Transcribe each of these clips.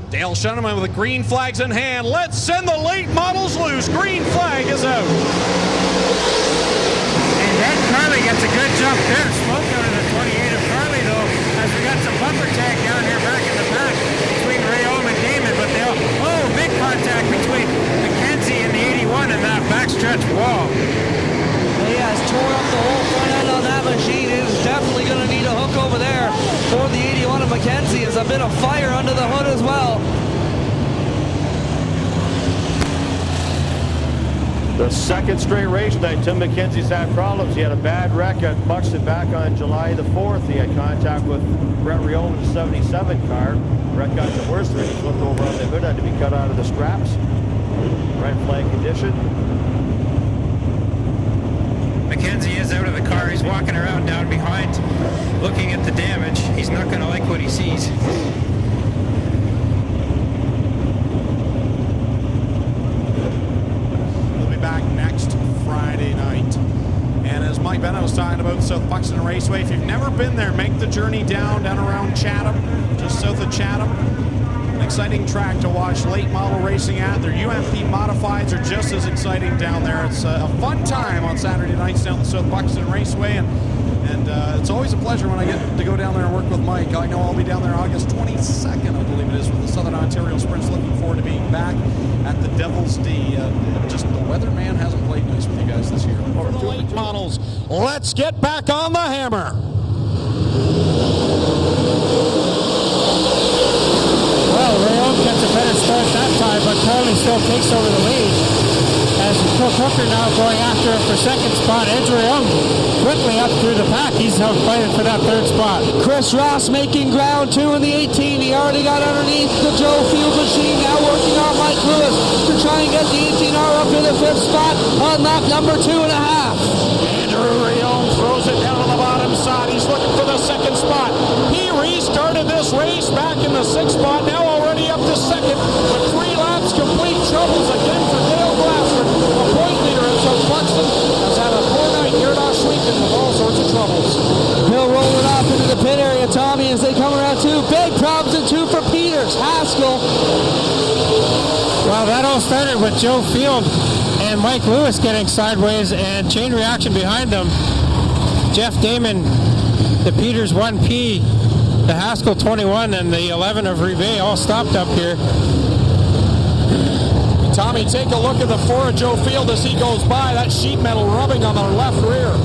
Dale Shuneman with the green flags in hand. Let's send the late models loose. Green flag is out. And Ed Carley gets a good jump there. Smoke out of the 28 of Carley though, as we got some bumper tag down here back in the back between Rayom and Damon. But they all, big contact between McKenzie and the 81 and that backstretch wall. He has tore up the whole front end on that machine. It is definitely going to need a hook over there for the 81 of McKenzie. There's a bit of fire under the hood as well. The second straight race night, Tim McKenzie's had problems. He had a bad wreck at Buxton back on July the 4th. He had contact with Brett Rayom in the 77 car. Wreck got the worst of it. He flipped over on the hood, had to be cut out of the straps. Red flag condition. McKenzie is out of the car. He's walking around down behind, looking at the damage. He's not going to like what he sees. We'll be back next Friday night. And as Mike Bennett was talking about South Buxton Raceway, if you've never been there, make the journey down around Chatham, just south of Chatham. An exciting track to watch late model racing at. Their UMP modifieds are just as exciting down there. It's a fun time on Saturday nights down the South Buxton Raceway, and it's always a pleasure when I get to go down there and work with Mike. I know I'll be down there August 22nd, I believe it is, with the Southern Ontario Sprints. Looking forward to being back at the Devil's D. Just the weatherman hasn't played nice with you guys this year. For the late models, let's get back on the hammer. Well, Rayom gets a better start that time, but Carley still takes over the lead. As Cook Hooker now going after him for second spot. Edge Rayom quickly up through the pack. He's out fighting for that third spot. Chris Ross making ground too in the 18. He already got underneath the Joe Field machine. Now working on Mike Lewis to try and get the 18R up to the fifth spot on lap number 2.5. Andrew Rayom throws it down on the bottom side. He's looking for the second spot. He restarted this race back in the sixth spot. Now already up to second. With 3 laps complete. Troubles again for Dale Glassford. A point leader in South Buxton has had a poor night here at Ohsweken with all sorts of troubles. He'll roll it off into the pit area, Tommy, as they come around 2. Big problems in 2 for Peters. Haskell. Well, that all started with Joe Field and Mike Lewis getting sideways and chain reaction behind them. Jeff Damon, the Peters 1P, the Haskell 21, and the 11 of Rivet all stopped up here. Tommy, take a look at the 4 of Joe Field as he goes by. That sheet metal rubbing on the left rear.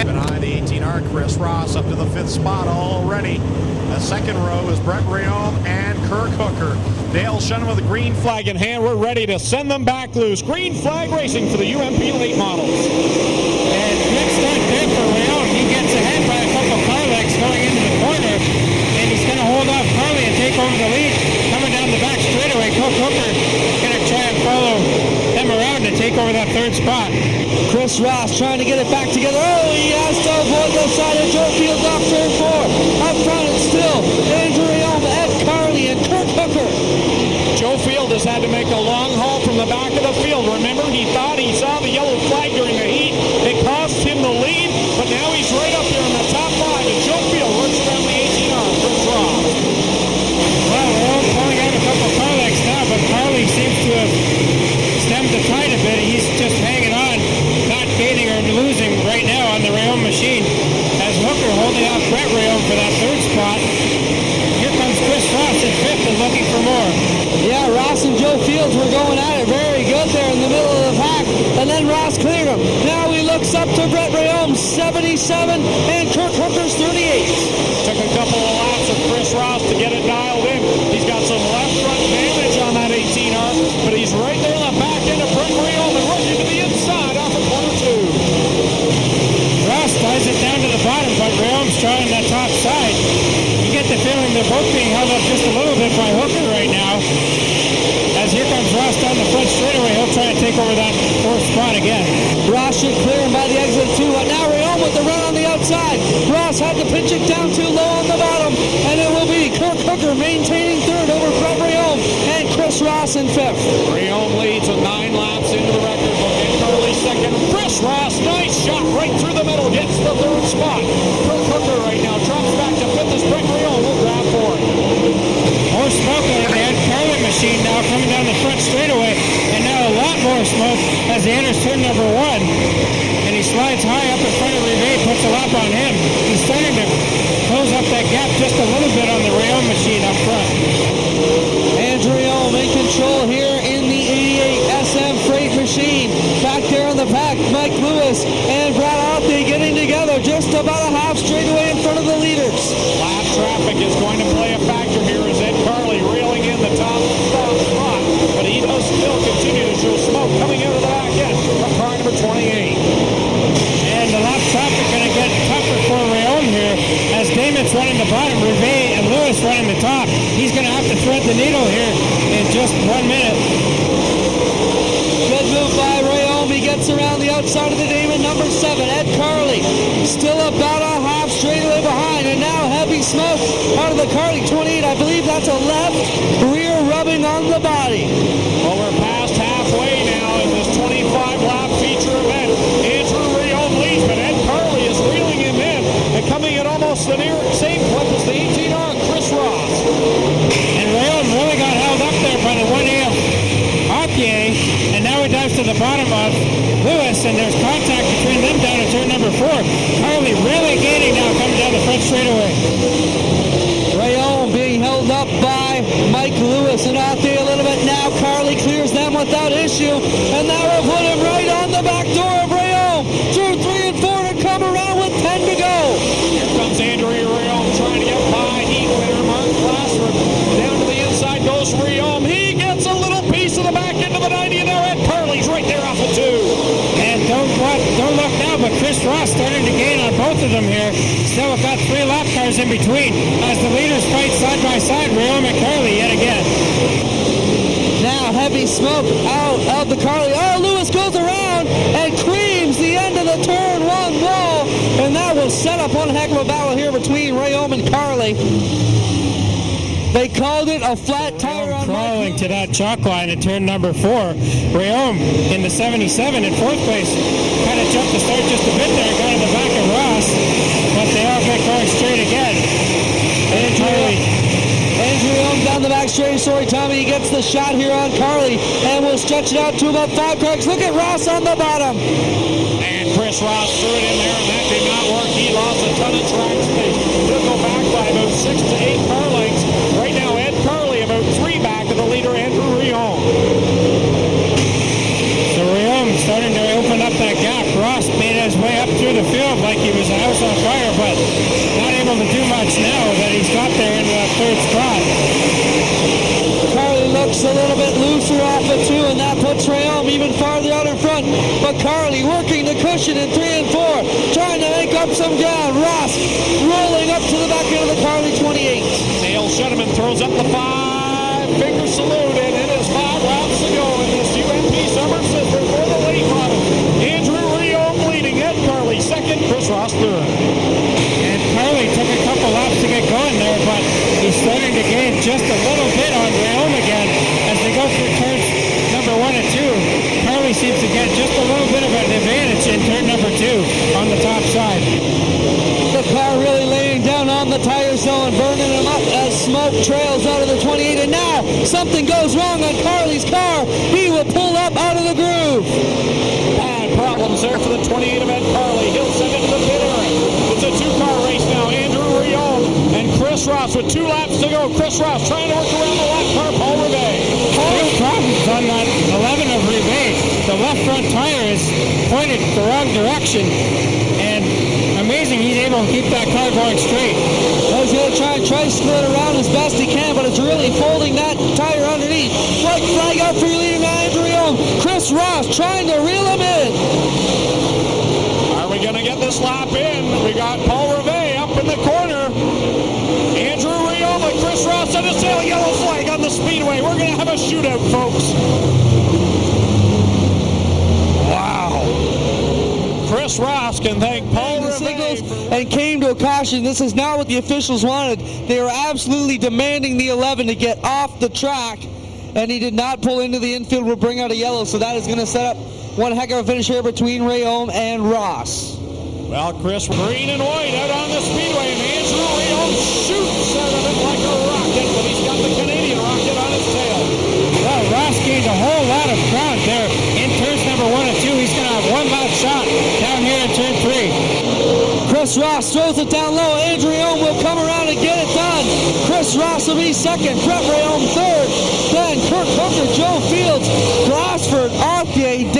Behind the 18R, Chris Ross up to the 5th spot already. The second row is Brett Rayom and Kirk Hooker. Dale Shuneman with the green flag in hand. We're ready to send them back loose. Green flag racing for the UMP late models. And good start there for Rayom. He gets ahead by a couple car legs going into the corner. And he's going to hold off Carley and take over the lead. Coming down the back straightaway, Cook Hooker going to try and follow them around to take over that third spot. Chris Ross trying to get it back together. Oh, he has to avoid the side of Joe Field off turn 4. Up front it's still Andrew Rayom, Ed Carley, and Kirk Hooker. Joe Field has had to make a long haul from the back of the field. Remember, he thought he saw the yellow flag during the heat. It cost him the lead, but now he's right up there in the top 5. And Joe Field works around the 18R. Chris Ross. Well, we're all pulling out a couple car legs now, but Carley seems to have stemmed the tide a bit. He's just hanging on, not gaining or losing right now on the Rayom machine. As Hooker holding out Brett Rayom for that third spot. Here comes Chris Ross in 5th and looking for more. Yeah, Ross and Joe Fields were going at it very good there in the middle of the pack, and then Ross cleared him. Now he looks up to Brett Rayom's 77 and Kirk Hooker's 38. Took a couple of laps of Chris Ross to get it dialed in. He's got some left front damage on that 18R, but he's right there in the back end of Brett Rayom and right into the inside off of corner 2. Ross ties it down to the bottom, but Rayom's trying that top side. You get the feeling they're both being held up just a little bit by Hooker right now. As here comes Ross down the front straightaway, he'll try to take over that 4th spot again. Ross should clear him by the exit 2, but now Rayom with the run on the outside. Ross had to pitch it down too low on the bottom, and it will be Kirk Hooker maintaining 3rd over Brett Rayom and Chris Ross in 5th. Rayom leads with 9 laps into the record book. And Carley second. Chris Ross, nice shot right through the middle, gets the 3rd spot. Kirk Hooker as he enters turn number 1. And he slides high up in front of Rivet, puts a lap on him. He's starting to close up that gap just a little bit on the Rayom machine up front. Andrew Rayom in control here in the 88 SM Freight machine. Back there in the pack, Mike Lewis and Brad Althey getting together just about a half straightaway in front of the leaders. Lap traffic is going to play a factor here as Ed Carley reeling in the top spot, but he does still continue to show smoke coming out of the back end from car number 28. And the lap traffic going to get tougher for Rayom here as Damon's running the bottom, Rivet and Lewis running the top. He's going to have to thread the needle here in just 1 minute. Good move by Rayom. He gets around the outside of the Damon, number 7, Ed Carley. Still about a half straightaway behind, and now heavy smoke out of the Carley 28. I believe that's a left rear rubbing on the body. Well, we're past halfway now in this 25-lap feature event. Andrew Rayom leads, but Ed Carley is reeling him in and coming at almost the same clip as the 18R Chris Ross. And Rayom really got held up there by the 1AF Apier, and now he dives to the bottom of Lewis, and there's contact between them down at turn number 4. Carley really gaining now coming down the front straightaway. Rayom being held up by Mike Lewis and Apier a little bit now. Carley clears them without issue, and that will put him right on the back door of Rayom. Through 3 and 4 to come around with 10 to go. Here comes Andrew Rayom trying to get by heat winner Mark Glassford. Down to the inside goes Rayom. He gets a little piece of the back end of the 90, and now Ed Carley's right there off of 2. And don't look now, but Chris Ross starting to gain on both of them here. Still got 3 lap cars in between as the leaders fight side by side, Rayom and Carley yet again. Now heavy smoke out of the Carley. Oh, Lewis goes around and creams the end of the turn 1 wall, and that will set up one heck of a battle here between Rayom and Carley. They called it a flat tire on crawling to that chalk line at turn number 4. Rayom in the 77 in 4th place. Kind of jumped the start just a bit there, got in the back of Ross, but they all get going straight again. Andrew Rayom down the back straight. Sorry, Tommy. He gets the shot here on Carley, and we'll stretch it out to about 5 cars. Look at Ross on the bottom. And Chris Ross threw it in there, and that did not work. He lost a ton of track space. He'll go back by about 6 to 8 car lengths. Right now, Ed Carley about 3 back of the leader, Andrew Rayom. So Rayom starting to open up that gap. Ross made his way up through the field like he was a house on fire, but not able to do much now that he's got there in that 3rd spot. Carley looks a little bit looser off of 2, and that puts Rayom even farther out in front. But Carley working the cushion in 3 and 4, trying to make up some ground. Ross rolling up to the back end of the Carley 28. Dale Shuttleman throws up the 5-finger salute, and it is 5 rounds to go in this UMP Summer Sister for the late model. Andrew Rayom leading, Ed Carley 2nd, Chris Ross 3rd. And Carley took a couple laps to get going there, but he's starting to gain just a little bit on Rayom again as they go through turns number 1 and 2. Carley seems to get just a little bit of an advantage in turn number 2 on the top side. The car really laying down on the tires though and burning them up as smoke trails out of the 28. And now something goes wrong on Carley's car. He will pull up out of the groove. Bad problems there for the 28 of Ed Carley. He'll send it to the pit area. It's a 2-car race now. Andrew Rayom and Chris Ross with 2 laps to go. Chris Ross trying to work around the left car, Paul Rivet. Big problems on that 11 of Rivet. The left front tire is pointed the wrong direction, and amazing he's able to keep that car going straight. He's going to try and tricycle it around as best he can, but it's really folding that tire underneath. White flag out for your leading man, Andrew Rayom. Chris Ross trying to reel him in. Are we going to get this lap in? We got Paul Rivet up in the corner. Andrew Rayom and Chris Ross on a sail yellow flag on the speedway. We're going to have a shootout, folks. Wow. Chris Ross can thank Paul Rivet and came to a caution. This is not what the officials wanted. They were absolutely demanding the 11 to get off the track, and he did not pull into the infield, will bring out a yellow, so that is going to set up one heck of a finish here between Rayom and Ross. Well, Chris, green and white out on the speedway, and Andrew Rayom shoots out of it like a rocket, but he's got the Canadian rocket on his tail. Well, Ross gained a whole lot of ground there in turns number 1 and Chris Ross throws it down low. Adrian will come around and get it done. Chris Ross will be second. Brett Rayom third. Then Kurt Hooker, Joe Fields, Glassford, Arthier,